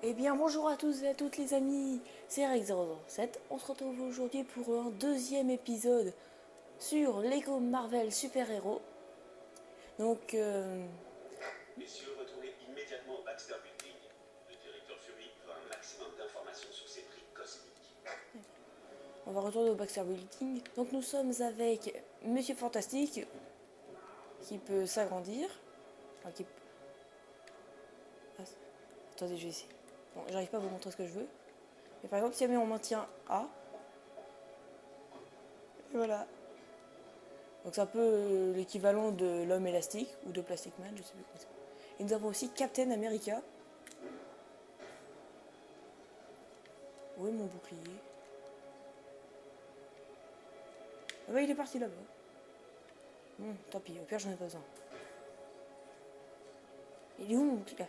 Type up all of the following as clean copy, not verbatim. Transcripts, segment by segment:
Eh bien bonjour à tous et à toutes les amis, c'est Rex007. On se retrouve aujourd'hui pour un deuxième épisode sur Lego Marvel Super Héros. Donc Messieurs, retournez immédiatement au Baxter Building. Le directeur Fury veut un maximum d'informations sur ces briques cosmiques. on va retourner au Baxter Building. Donc nous sommes avec Monsieur Fantastique qui peut s'agrandir. Enfin, ah, attendez, je vais essayer. Bon, j'arrive pas à vous montrer ce que je veux. Mais par exemple, si jamais on maintient A, et voilà. Donc c'est un peu l'équivalent de l'homme élastique ou de Plastic Man, je sais plus comment ça s'appelle. Et nous avons aussi Captain America. Où est mon bouclier? Ah bah il est parti là-bas. Bon, tant pis, au pire j'en ai pas besoin. Il est où mon bouclier?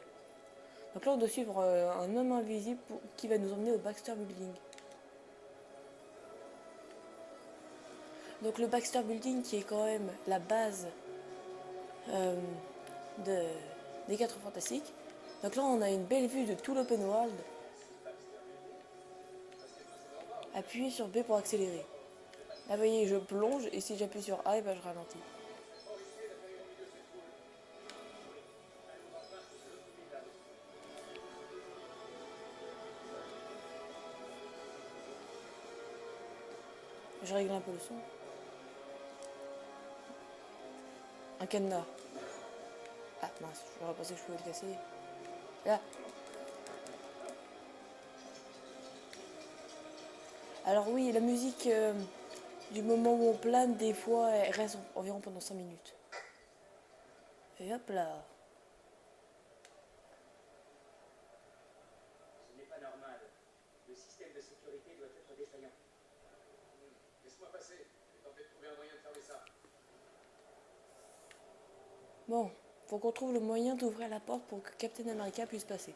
Donc là on doit suivre un homme invisible qui va nous emmener au Baxter Building. Donc le Baxter Building qui est quand même la base euh, de, des 4 Fantastiques. Donc là on a une belle vue de tout l'open world. Appuyez sur B pour accélérer. Là vous voyez je plonge et si j'appuie sur A et ben, je ralentis. Je règle un peu le son. Un cadenas. Ah mince, j'aurais pensé que je pouvais le casser. Là. Alors oui, la musique du moment où on plane, des fois, elle reste environ pendant 5 minutes. Et hop là. Ce n'est pas normal. Le système de sécurité doit être défaillant. Laisse-moi passer. Je vais tenter de trouver un moyen de fermer ça. Bon, faut qu'on trouve le moyen d'ouvrir la porte pour que Captain America puisse passer.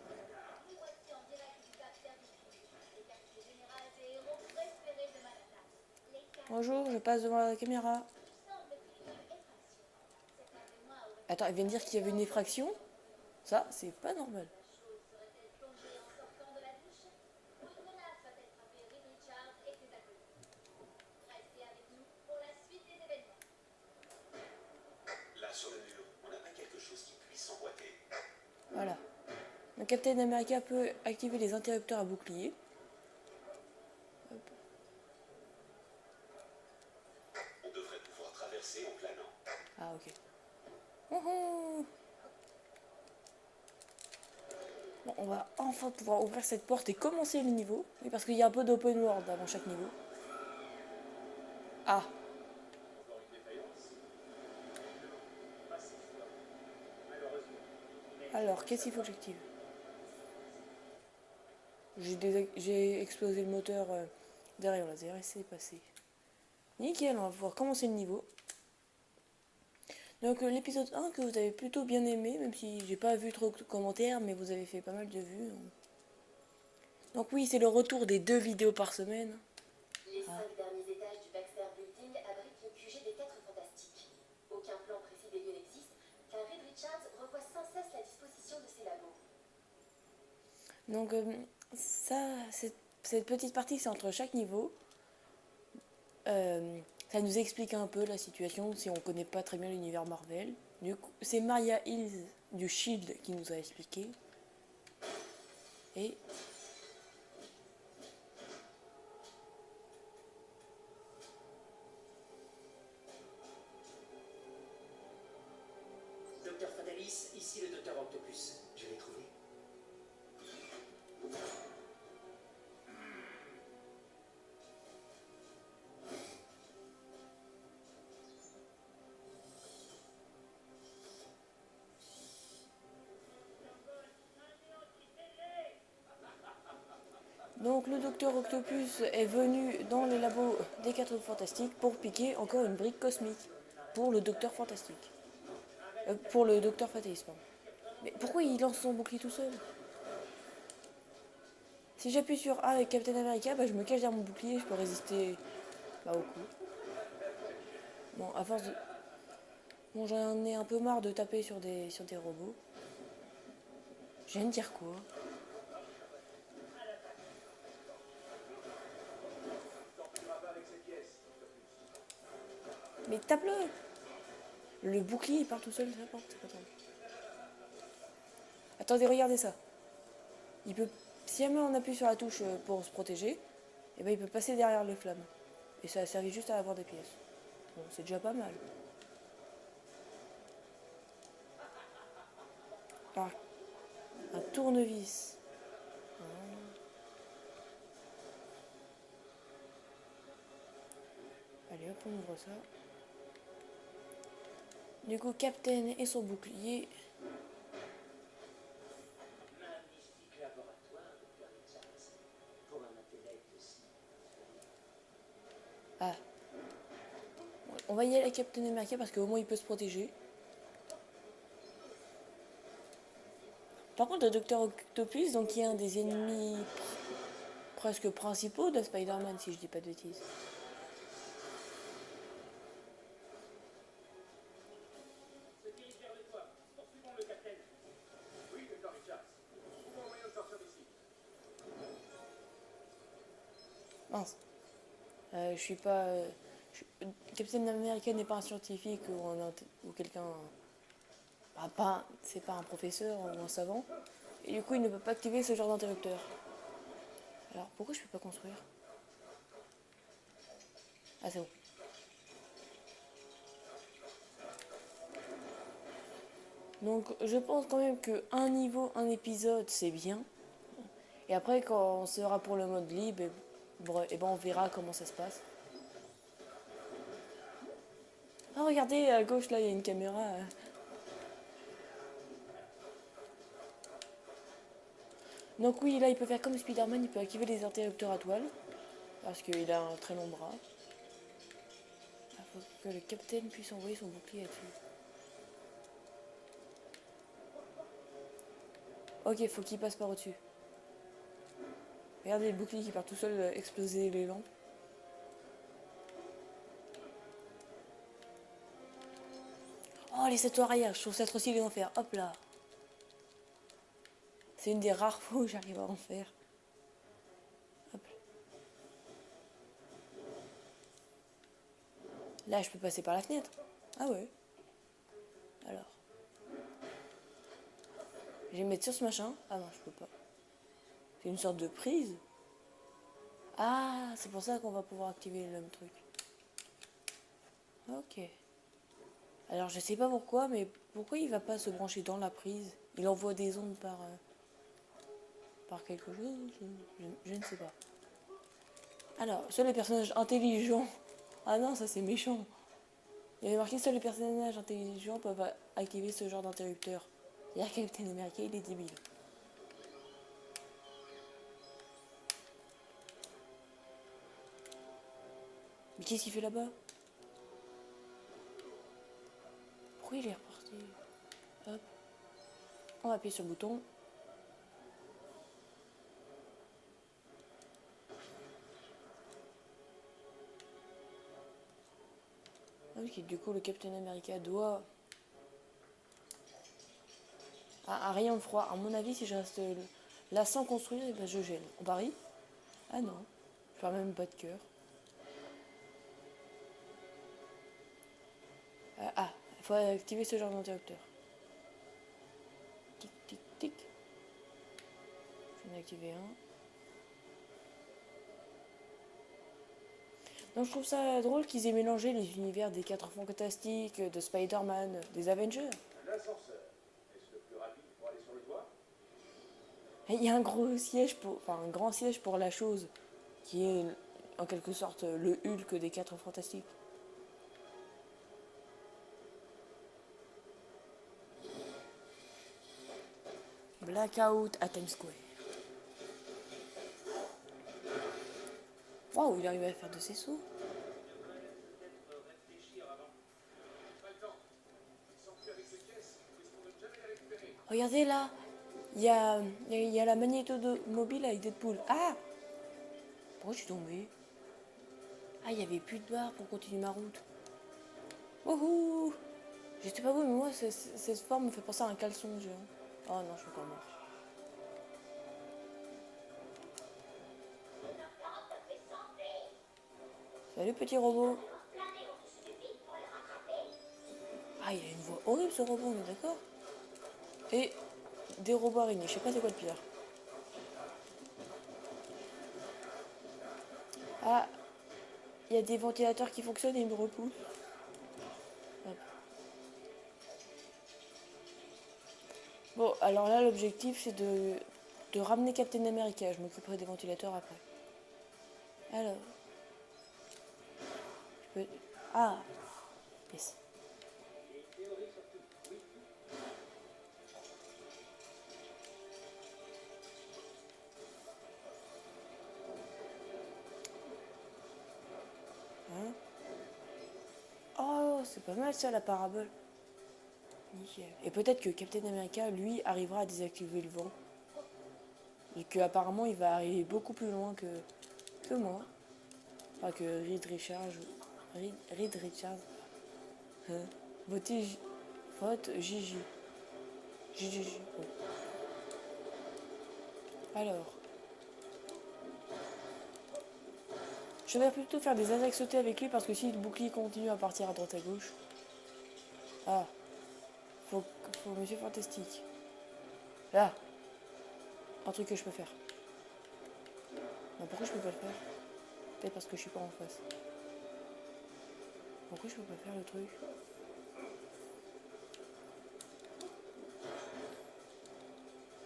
Nous voici en direct du Baxter Building, les quartiers général des héros préférés de Manhattan. Les quatre Bonjour, je passe devant la caméra. tout semble qu'il y ait une effraction. Certains témoins auraient Attends, il vient de dire qu'il y avait une effraction. Ça, c'est pas normal. la chose serait-elle plongée en sortant de la douche ou une menace va-t-elle frapper Reed Richards et ses acolytes. Restez avec nous pour la suite des événements. Là, sur le mur, on n'a pas quelque chose qui puisse s'emboîter. Voilà. Donc Captain America peut activer les interrupteurs à bouclier. Hop. On devrait pouvoir traverser en planant. Ah, ok. Wouhou. Bon, on va enfin pouvoir ouvrir cette porte et commencer le niveau. Oui, parce qu'il y a un peu d'open world avant chaque niveau. Ah, Encore une défaillance. Non, pas cette fois. Malheureusement. Mais alors, qu'est-ce qu'il faut que j'active? J'ai explosé le moteur derrière le laser et c'est passé. Nickel, on va pouvoir commencer le niveau. Donc l'épisode 1 que vous avez plutôt bien aimé, même si j'ai pas vu trop de commentaires, mais vous avez fait pas mal de vues. Donc oui, c'est le retour des 2 vidéos par semaine. Les 5 derniers étages du Baxter Building abritent le QG des 4 Fantastiques. Aucun plan précis des lieux n'existe, car Reed Richards revoit sans cesse la disposition de ses labos. Donc ça, cette petite partie, c'est entre chaque niveau. Ça nous explique un peu la situation si on connaît pas très bien l'univers Marvel. Du coup, c'est Maria Hills du Shield qui nous a expliqué. Et Docteur Fatalis, ici le Docteur Octopus. Je l'ai trouvé. donc le docteur Octopus est venu dans les labos des 4 Fantastiques pour piquer encore une brique cosmique pour le docteur Fantastique. Pour le docteur Fatalis, pardon. Mais pourquoi il lance son bouclier tout seul? Si j'appuie sur A avec Captain America, bah, je me cache derrière mon bouclier, je peux résister au coup. Bon, à force de... Bon, j'en ai un peu marre de taper sur des robots. Je viens de dire quoi? Mais tape-le. Le bouclier il part tout seul, ça part. C'est pas drôle. Attendez, regardez ça. Il peut, si jamais on appuie sur la touche pour se protéger, et ben il peut passer derrière les flammes. Et ça a servi juste à avoir des pièces. Bon, c'est déjà pas mal. Ah, un tournevis. Allez hop, on ouvre ça. Du coup, Captain et son bouclier. Magnifique laboratoire, Dr. Richards. Pour un intellect aussi. Ah. On va y aller à Captain America parce qu'au moins il peut se protéger. Par contre, le Docteur Octopus, donc qui est un des ennemis presque principaux de Spider-Man, si je dis pas de bêtises. Se dirige vers le toit. Poursuivons le capitaine. Oui, Dr. Richards. Trouvons un moyen de sortir d'ici. Mince. Je suis pas. Captain America n'est pas un scientifique ou quelqu'un. C'est pas un professeur ou un savant. Et du coup, il ne peut pas activer ce genre d'interrupteur. Alors, pourquoi je peux pas construire? Ah, c'est bon. Donc, je pense quand même que un niveau, un épisode, c'est bien. Et après, quand on sera pour le mode libre, et ben on verra comment ça se passe. Ah, regardez, à gauche, là, il y a une caméra. Donc oui, là, il peut faire comme Spider-Man, il peut activer les interrupteurs à toile. Parce qu'il a un très long bras. Il faut que le capitaine puisse envoyer son bouclier là-dessus. Ok, faut qu'il passe par au-dessus. Regardez le bouclier qui part tout seul exploser les lampes. Oh, les statues arrière, je trouve ça trop stylé d'en faire. Hop là. C'est une des rares fois où j'arrive à en faire. Hop. Là, je peux passer par la fenêtre. Ah ouais. Alors. Je vais me mettre sur ce machin. Ah non, je peux pas. C'est une sorte de prise. Ah, c'est pour ça qu'on va pouvoir activer le même truc. Ok. Alors, je sais pas pourquoi, mais pourquoi il va pas se brancher dans la prise? Il envoie des ondes par quelque chose? Je ne sais pas. Alors, seuls les personnages intelligents. Ah non, ça c'est méchant. Il y avait marqué seuls les personnages intelligents peuvent activer ce genre d'interrupteur. C'est-à-dire que Captain America, il est débile. Mais qu'est-ce qu'il fait là-bas? Pourquoi il est reparti? Hop. On va appuyer sur le bouton. Ok, du coup, le Captain America doit... un rayon de froid. À mon avis, si je reste là sans construire, eh ben je gèle. On parie? Ah non. Je fais même pas de cœur. Il faut activer ce genre d'interrupteur. Tic, tic, tic. Je vais en activer un. Donc je trouve ça drôle qu'ils aient mélangé les univers des 4 Fantastiques, de Spider-Man, des Avengers. L'ascenseur. Est-ce le plus rapide pour aller sur le toit? Et il y a un gros siège un grand siège pour la chose, qui est en quelque sorte le Hulk des 4 Fantastiques. Blackout à Times Square. Waouh, il arrive à faire de ses sauts. Regardez là, il y a la magnéto-mobile avec Deadpool. Ah! Pourquoi je suis tombée? Ah, il n'y avait plus de barre pour continuer ma route. Wouhou! Je sais pas vous, mais moi, cette forme me fait penser à un caleçon géant. Oh non, je suis encore mort. Salut, petit robot. Planer au-dessus du vide pour Ah, il a une voix horrible ce robot, on est d'accord? Et des robots araignées, je sais pas c'est quoi le pire. Ah, il y a des ventilateurs qui fonctionnent et ils me repoussent. Hop. Bon, alors là, l'objectif, c'est de ramener Captain America. Je m'occuperai des ventilateurs après. Alors, je peux... Ah, yes. Hein? Oh, c'est pas mal ça, la parabole. Nickel. Et peut-être que Captain America, lui, arrivera à désactiver le vent. Et qu'apparemment, il va arriver beaucoup plus loin que moi. Enfin, que Reed Richards. Reed Richards. Hein? Votez vote JJ. JJJ. Bon. Alors. Je vais plutôt faire des attaques sautées avec lui parce que si le bouclier continue à partir à droite à gauche. Ah. Faut Monsieur Fantastique. Là. Un truc que je peux faire. Non, pourquoi je peux pas le faire? Peut-être parce que je suis pas en face. Pourquoi je peux pas faire le truc?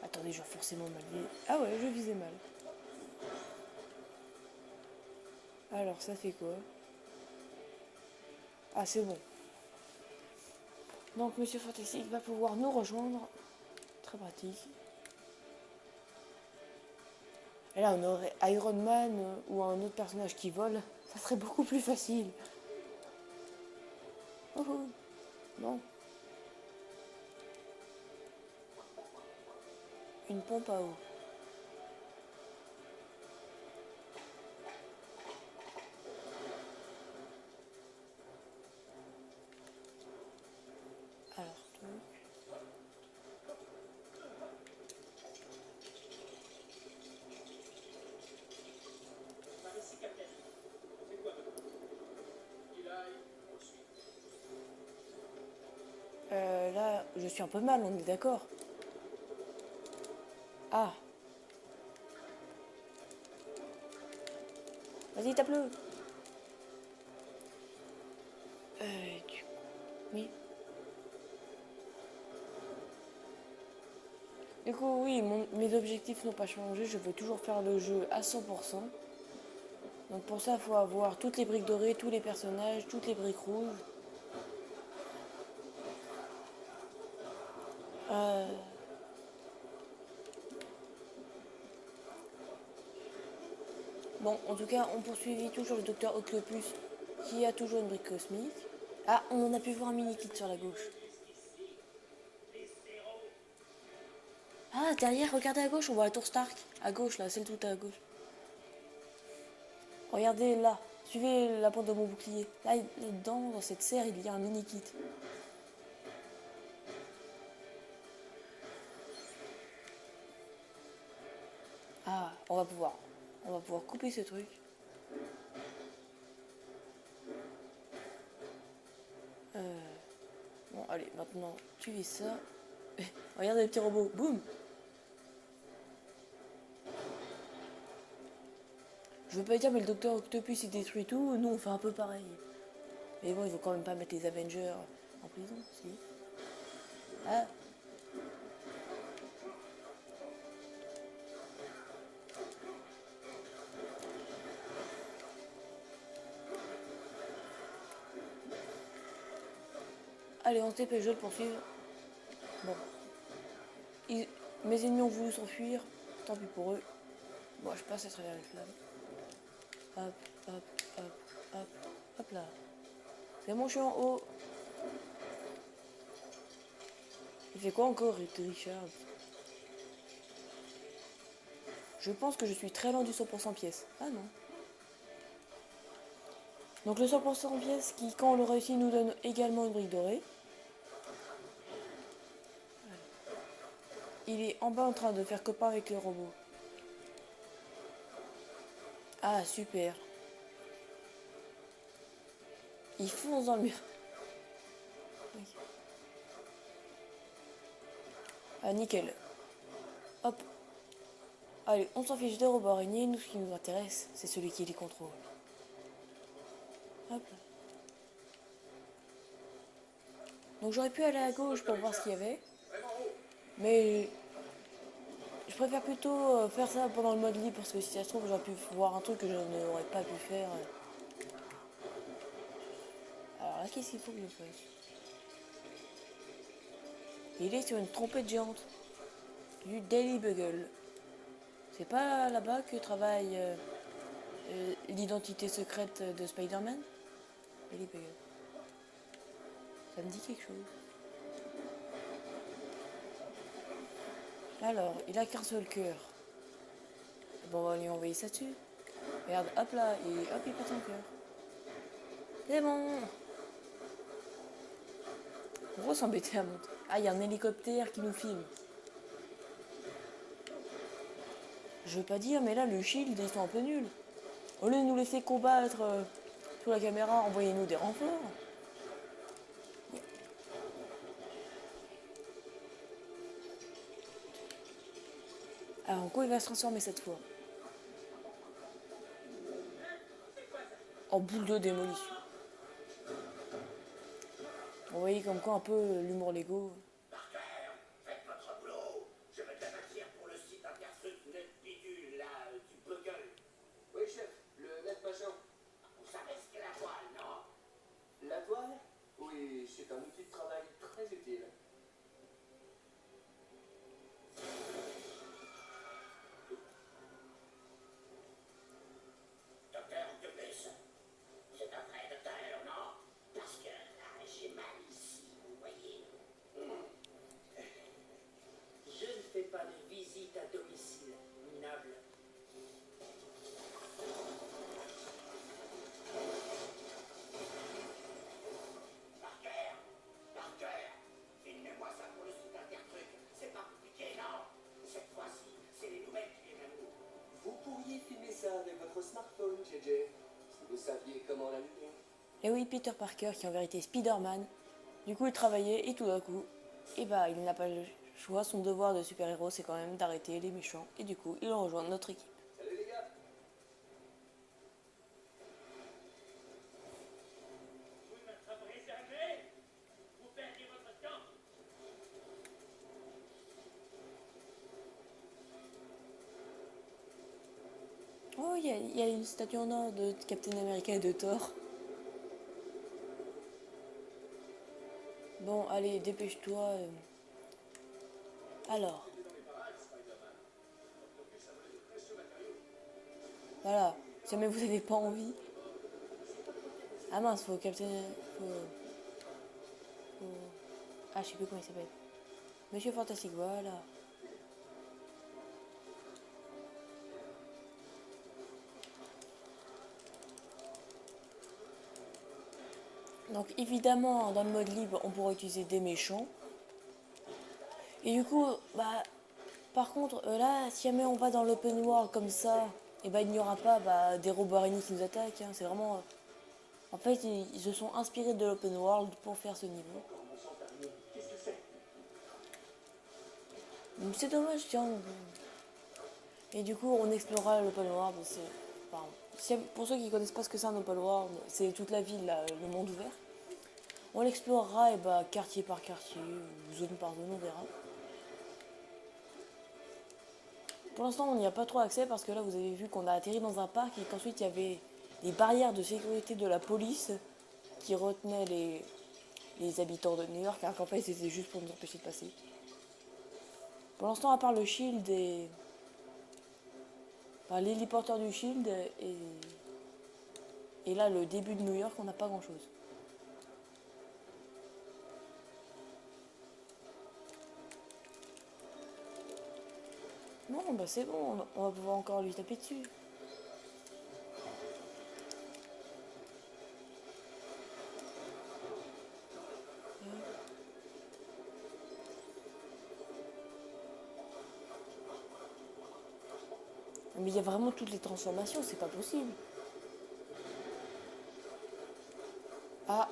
Attendez, j'ai forcément mal visé. Ah ouais, je visais mal. Alors, ça fait quoi? Ah, c'est bon. Donc, Monsieur Fantastique va pouvoir nous rejoindre. Très pratique. Et là, on aurait Iron Man ou un autre personnage qui vole. Ça serait beaucoup plus facile. Oh, oh. Non. Une pompe à eau. Alors, truc. Par ici, Captain. On fait quoi maintenant? Il aille, on suit. Là, je suis un peu mal, on est d'accord. Ah. Vas-y, tape-le. Oui. Du coup, oui, mes objectifs n'ont pas changé. Je veux toujours faire le jeu à 100%. Donc pour ça, il faut avoir toutes les briques dorées, tous les personnages, toutes les briques rouges. Bon, en tout cas, on poursuivit toujours le docteur Octopus qui a toujours une brique cosmique. Ah, on a pu voir un mini-kit sur la gauche. Ah, derrière, regardez à gauche, on voit la tour Stark. À gauche, là, celle tout à gauche. Regardez là, suivez la pointe de mon bouclier. Là, dedans, dans cette serre, il y a un mini-kit. Ah, on va pouvoir couper ce truc. Bon, allez, maintenant, tu fais ça. Regardez le petit robot, boum. Je veux pas dire, mais le docteur Octopus il détruit tout, nous on fait un peu pareil. Mais bon, il faut quand même pas mettre les Avengers en prison, si. Ah. Allez, on se dépêche de le poursuivre. Bon. Mes ennemis ont voulu s'enfuir, tant pis pour eux. Bon, je passe à travers les flammes. Hop, hop, hop, hop, hop là. C'est bon, je suis en haut. Il fait quoi encore, Richard? Je pense que je suis très loin du 100% pièce. Ah non. Donc le 100% pièce qui, quand on le réussit, nous donne également une brique dorée. Il est en bas en train de faire copain avec les robots. Ah, super. Il fonce dans le mur. 5. Ah, nickel. Hop. Allez, on s'en fiche des robots araignées. Nous, ce qui nous intéresse, c'est celui qui les contrôle. Hop. Donc j'aurais pu aller à gauche pour voir ce qu'il y avait. Mais je préfère plutôt faire ça pendant le mode libre parce que si ça se trouve, j'aurais pu voir un truc que je n'aurais pas pu faire. Alors là, qu'est-ce qu'il faut que je fasse? Il est sur une trompette géante du Daily Bugle. C'est pas là-bas que travaille l'identité secrète de Spider-Man? Daily Bugle. Ça me dit quelque chose. Alors, il a qu'un seul cœur. Bon, on va lui envoyer ça dessus. Regarde, hop là, et hop, il perd son cœur. C'est bon. Pourquoi s'embêter à monter? Ah, il y a un hélicoptère qui nous filme. Je veux pas dire, mais là, le shield, ils sont un peu nuls. Au lieu de nous laisser combattre sur la caméra, envoyez-nous des renforts. Alors, en quoi il va se transformer cette fois? En boule de démolition. Vous voyez comme quoi un peu l'humour Lego. Faites votre boulot. Je veux de la matière pour le site intercept net bidule, là, du Bugle. Oui, chef, le net machin. Vous savez ce qu'est la toile, non? La toile? Oui, c'est un outil de travail très utile. Docteur Octopus, c'est un vrai docteur, non? Parce que là, j'ai mal ici, vous voyez. Je ne fais pas de visite à domicile, minable. Parker, filmez-moi ça pour le site intertruc. C'est pas compliqué, non? Cette fois-ci, c'est les nouvelles qui viennent à nous. Vous pourriez filmer ça avec votre smartphone, JJ, si vous saviez comment l'allumer. Et oui, Peter Parker, qui est en vérité Spider-Man. Du coup, il travaillait et tout d'un coup, et bah, il n'a pas le choix. Son devoir de super-héros, c'est quand même d'arrêter les méchants. Et du coup, il rejoint notre équipe. Salut les gars. Vous ne m'attraperez, c'est réglé. Vous perdez votre temps. Oh, il y a une statue en or de Captain America et de Thor. Bon, allez, dépêche-toi. Alors. Voilà. Si jamais vous n'avez pas envie. Ah mince, faut Captain... Ah, je sais plus comment il s'appelle. Monsieur Fantastique, voilà. Donc évidemment, dans le mode libre, on pourra utiliser des méchants. Et du coup, bah, par contre, là, si jamais on va dans l'open world comme ça, et bah, il n'y aura pas des robots araignées qui nous attaquent. Hein. C'est vraiment... en fait, ils se sont inspirés de l'open world pour faire ce niveau. Qu'est-ce que c'est? C'est dommage, tiens. Et du coup, on explorera l'open world. Enfin, pour ceux qui ne connaissent pas ce que c'est un open world, c'est toute la ville, là, le monde ouvert. On l'explorera et bah, quartier par quartier, ou zone par zone, on verra. Pour l'instant, on n'y a pas trop accès parce que là, vous avez vu qu'on a atterri dans un parc et qu'ensuite, il y avait des barrières de sécurité de la police qui retenaient les habitants de New York, alors qu'en fait, c'était juste pour nous empêcher de passer. Pour l'instant, à part le Shield et... enfin, l'héliporteur du Shield et là, le début de New York, on n'a pas grand-chose. Non, bah c'est bon, on va pouvoir encore lui taper dessus. Mais il y a vraiment toutes les transformations, c'est pas possible. Ah.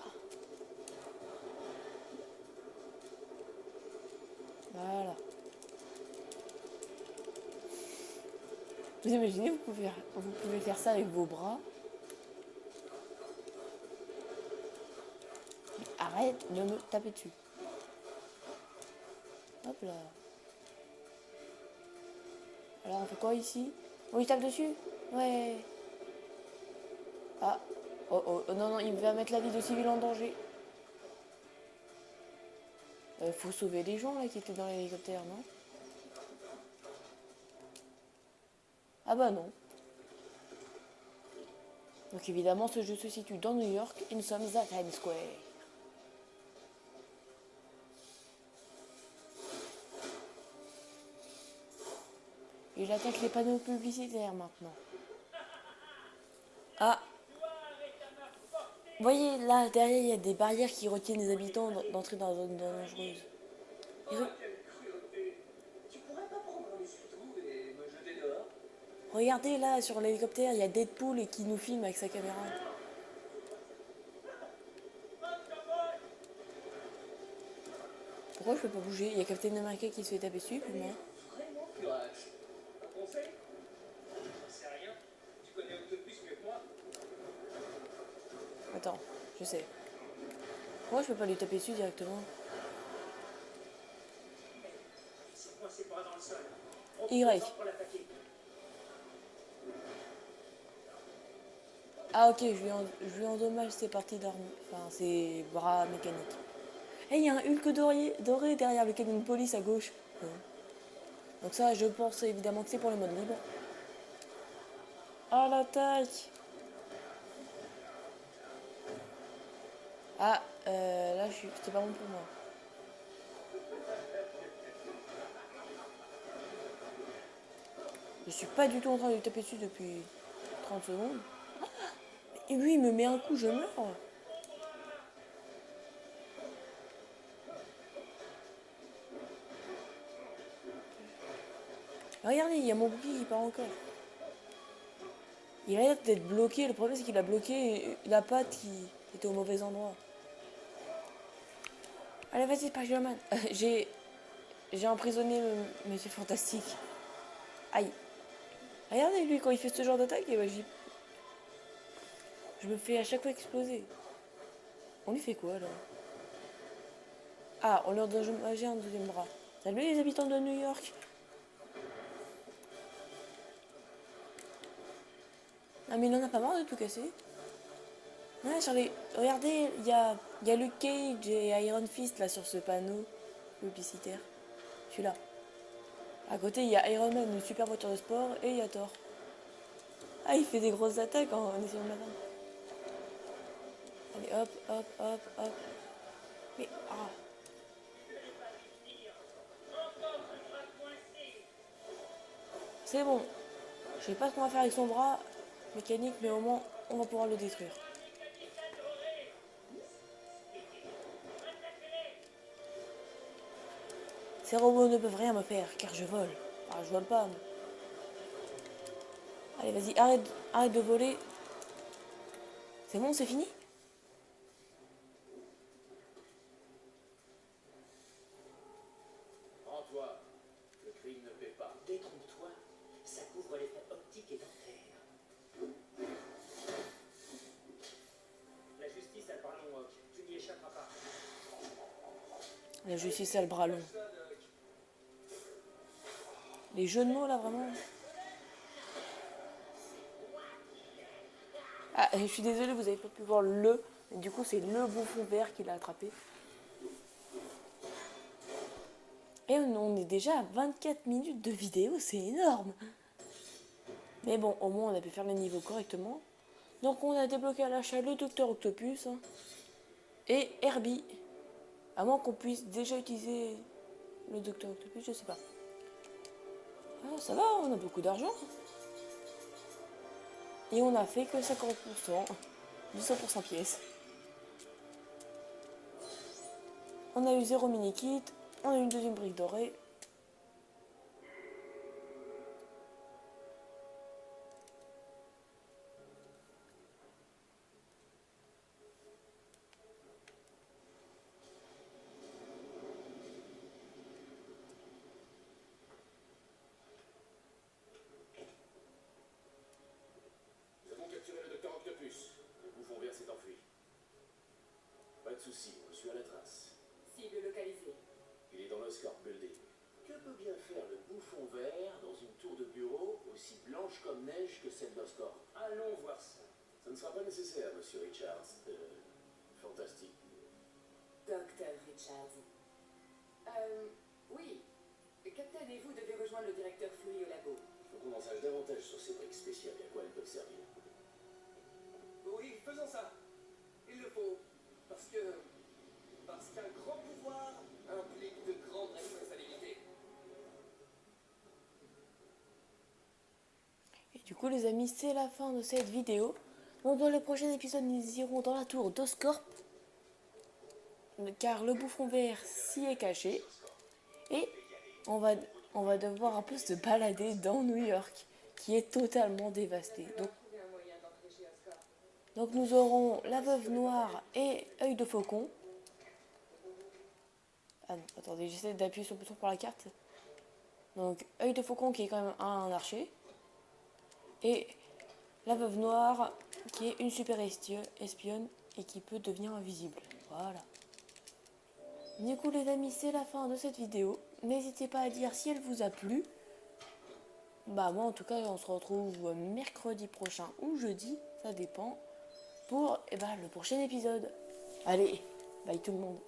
Vous imaginez, vous pouvez faire ça avec vos bras. Arrête de me taper dessus. Hop là. Alors on fait quoi ici? On lui tape dessus? Ouais. Ah. Oh oh, non, non, il va mettre la vie de civil en danger. Faut sauver les gens là qui étaient dans l'hélicoptère, non? Ah bah non. Donc évidemment, ce jeu se situe dans New York et nous sommes à Times Square. Il attaque les panneaux publicitaires maintenant. Ah. Vous voyez, là, derrière, il y a des barrières qui retiennent les habitants d'entrer dans la zone dangereuse. Tu pourrais pas prendre un essuie-tout et me jeter dehors? Regardez, là, sur l'hélicoptère, il y a Deadpool qui nous filme avec sa caméra. Pourquoi je peux pas bouger? Il y a Captain America qui se fait taper dessus, puis moi. Vraiment courage. Un conseil? J'en sais rien. Tu connais Octopus mieux que moi. Attends, je sais. Pourquoi je peux pas lui taper dessus directement? C'est coincé pas dans le sol. Y. Pour l'attaquer. Ah ok, je lui endommage ses parties d'armes, enfin ses bras mécaniques. Et il y a un Hulk doré derrière le camion de police à gauche. Donc ça, je pense évidemment que c'est pour le mode libre. Ah, l'attaque! Ah, là, c'est pas bon pour moi. Je suis pas du tout en train de lui taper dessus depuis 30 secondes. Et lui, il me met un coup, je meurs. Regardez, il y a mon bouclier qui part encore. Il a l'air d'être bloqué. Le problème, c'est qu'il a bloqué la patte qui était au mauvais endroit. Allez, vas-y, Spider-Man. J'ai emprisonné Monsieur Fantastique. Aïe. Regardez, lui, quand il fait ce genre d'attaque, je me fais à chaque fois exploser. On lui fait quoi, là? Ah, on leur donne un deuxième bras. Salut, les habitants de New York. Ah, mais il en a pas marre de tout casser. Ouais, regardez, il y a Luke Cage et Iron Fist là sur ce panneau publicitaire. Celui-là. À côté, il y a Iron Man, une super voiture de sport, et il y a Thor. Ah, il fait des grosses attaques en essayant de m'atteindre. Allez, hop, hop, hop, hop. Mais, ah. C'est bon. Je sais pas ce qu'on va faire avec son bras mécanique, mais au moins, on va pouvoir le détruire. Ces robots ne peuvent rien me faire, car je vole. Ah, je vole pas. Mais... Allez, vas-y, arrête de voler. C'est bon, c'est fini? Rends-toi. Le crime ne paie pas. Détrompe-toi. Ça couvre l'effet optique et dentaire. La justice a le bras long, Hawk. Tu n'y échapperas pas. La justice a le bras long. Les jeux de mots, là, vraiment. Ah, je suis désolée, vous avez pas pu voir le... Mais du coup, c'est le bouffon vert qui l'a attrapé. Et on est déjà à 24 minutes de vidéo, c'est énorme. Mais bon, au moins, on a pu faire le niveau correctement. Donc, on a débloqué à l'achat le Docteur Octopus et Herbie. À moins qu'on puisse déjà utiliser le Docteur Octopus, je sais pas. Ah, ça va, on a beaucoup d'argent. Et on a fait que 50%, du 100% pièces. On a eu 0 mini-kit, on a eu une deuxième brique dorée. souci, je suis à la trace. Cible localisée. Il est dans l'Oscorp Building. Que peut bien faire le bouffon vert dans une tour de bureau aussi blanche comme neige que celle d'Oscorp? Allons voir ça. Ça ne sera pas nécessaire, monsieur Richards. Fantastique. Docteur Richards. Oui. Captain et vous devez rejoindre le directeur Fury au labo. Il faut qu'on en sache davantage sur ces briques spéciales et à quoi elles peuvent servir. Oui, faisons ça. Il le faut. Parce qu'un grand pouvoir implique de grandes responsabilités. Et du coup les amis, c'est la fin de cette vidéo. Donc dans le prochain épisode, nous irons dans la tour d'Oscorp, car le bouffon vert s'y est caché. Et on va devoir un peu se balader dans New York, qui est totalement dévasté. Donc nous aurons la Veuve Noire et Œil de Faucon. Ah non, attendez, j'essaie d'appuyer sur le bouton pour la carte. Donc Œil de Faucon qui est quand même un archer. Et la Veuve Noire qui est une super espionne et qui peut devenir invisible. Voilà. Du coup les amis, c'est la fin de cette vidéo. N'hésitez pas à dire si elle vous a plu. Bah moi en tout cas on se retrouve mercredi prochain ou jeudi, ça dépend, pour le prochain épisode. Allez, bye tout le monde.